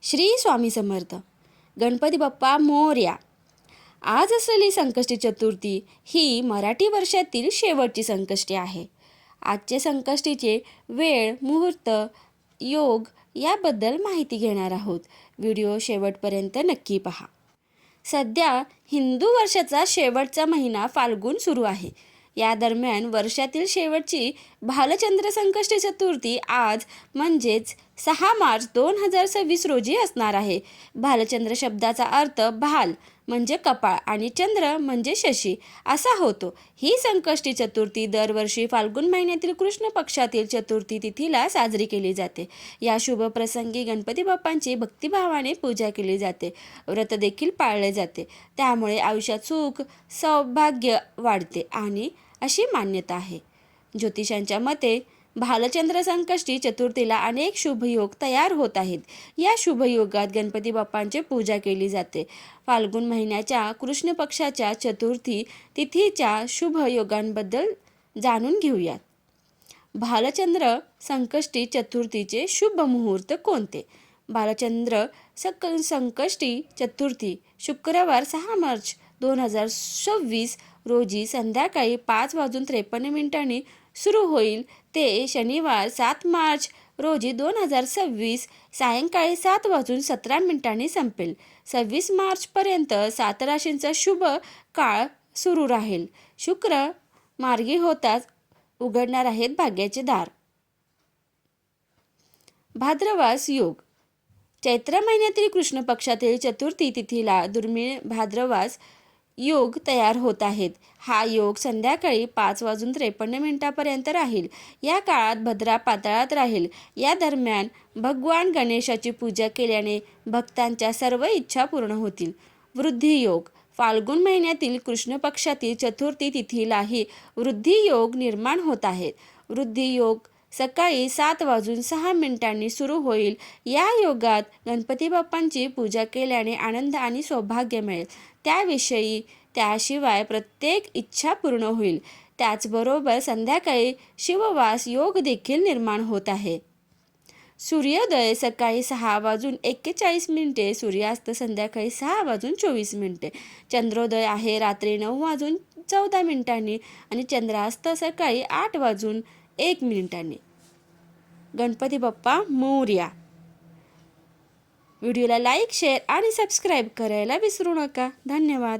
श्री स्वामी समर्थ. गणपती बाप्पा मोरया. आज असलेली संकष्टी चतुर्थी ही मराठी वर्षातील शेवटची संकष्टी आहे. आजचे संकष्टीचे वेळ, मुहूर्त, योग याबद्दल माहिती घेणार आहोत. व्हिडिओ शेवटपर्यंत नक्की पहा. सध्या हिंदू वर्षाचा शेवटचा महिना फाल्गुन सुरू आहे. या दरम्यान वर्षातील शेवटची भालचंद्र संकष्टी चतुर्थी आज म्हणजेच 6 मार्च 2026 रोजी असणार आहे. भालचंद्र शब्दाचा अर्थ भाल म्हणजे कपाळ आणि चंद्र म्हणजे शशी असा होतो. ही संकष्टी चतुर्थी दरवर्षी फाल्गुन महिन्यातील कृष्ण पक्षातील चतुर्थी तिथीला साजरी केली जाते. या शुभ प्रसंगी गणपती बाप्पांची भक्तिभावाने पूजा केली जाते. व्रत देखील पाळले जाते. त्यामुळे आयुष्यात सुख सौभाग्य वाढते आणि अशी मान्यता आहे. ज्योतिषांच्या मते भालचंद्र संकष्टी चतुर्थीला अनेक शुभयोग तयार होत आहेत. या शुभयोगात गणपती बाप्पांची पूजा केली जाते. फाल्गुन महिन्याच्या कृष्ण पक्षाच्या चतुर्थी तिथीच्या शुभयोगांबद्दल जाणून घेऊयात. भालचंद्र संकष्टी चतुर्थीचे शुभ मुहूर्त कोणते? भालचंद्र संकष्टी चतुर्थी शुक्रवार 6 मार्च 2026 रोजी संध्याकाळी 5:53 सुरू होईल ते शनिवार 7 मार्च रोजी 2026 सायंकाळी 7:17 संपेल. 26 मार्चपर्यंत 7 राशींचा शुभ काळ सुरू राहील. शुक्र मार्गी होताच उघडणार आहेत भाग्याचे दार. भाद्रवास योग. चैत्र महिन्यातील कृष्ण पक्षातील चतुर्थी तिथीला दुर्मिळ भाद्रवास योग तयार होत आहेत. हा योग संध्याकाळी 5:53 राहील. या काळात भद्रा पाताळात राहील. या दरम्यान भगवान गणेशाची पूजा केल्याने भक्तांच्या सर्व इच्छा पूर्ण होतील. वृद्धी योग. फाल्गुन महिन्यातील कृष्ण पक्षातील चतुर्थी तिथीलाही वृद्धी योग निर्माण होत आहेत. वृद्धी योग सकाळी 7:06 सुरू होईल. या योगात गणपती बाप्पांची पूजा केल्याने आनंद आणि सौभाग्य मिळेल. त्याशिवाय प्रत्येक इच्छा पूर्ण होईल. त्याचबरोबर संध्याकाळी शिववास योग देखील निर्माण होत आहे. सूर्योदय सकाळी 6:41 सूर्यास्त संध्याकाळी 6:24. चंद्रोदय आहे रात्री 9:14 आणि चंद्रास्त सकाळी 8:01. गणपती बाप्पा मोरया. व्हिडिओला लाईक, शेअर आणि सबस्क्राईब करायला विसरू नका. धन्यवाद.